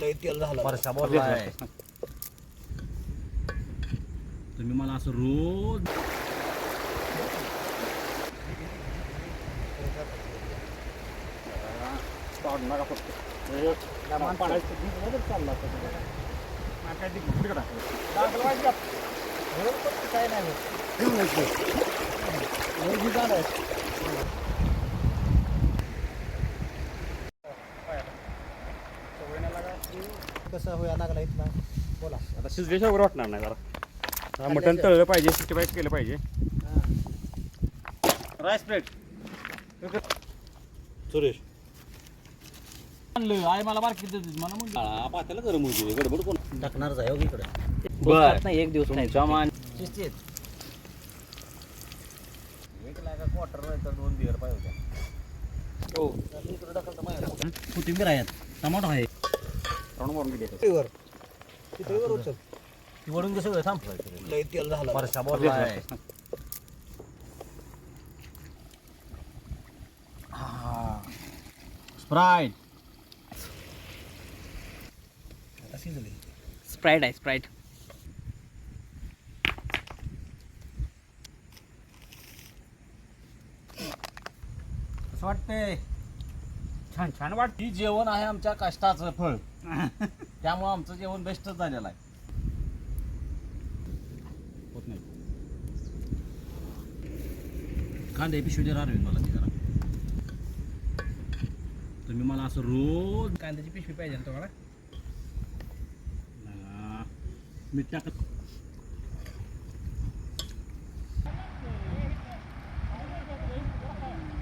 लय तेल झालं वर्षा बोललाय तुम्ही मला असं रोज नका फक्त चालला काय नाही कसं होया लागला इथला बोला. आता शिजल्याशिवाय वगैरे वाटणार नाही जरा मटण तळलं पाहिजे 65 केलं पाहिजे. राईस प्लेट सुरेश आणलं आहे मला मार्केट मला म्हणलं पात्याला गरम होती गडबड कोण टाकणारच आहे हो इकडे नाही एक दिवस नाही शिस्तीत एक लागा क्वार्टर तर 2 बिअर पाहिजे होत्या. हो इकडे टाकलं तर कोथिंबीर आहेत टमाटो आहे राऊंड मारून गेले तिथे वर उचल ती वडून कसं सगळं थांबलं लय तेल झालं वर्षा बोललाय स्प्राईट शिजली स्प्राईट आहे स्प्राईट. असं वाटतंय छान छान वाटते. ही जेवण आहे आमच्या कष्टाचं फळ त्यामुळे आमचं जेवण बेस्टच झालेलं आहे. होत नाही कांदे पिशवी दे राहणार मला ती जरा. तुम्ही मला असं रोज कांद्याची पिशवी पाहिजे ना तुम्हाला. मीठ टाकत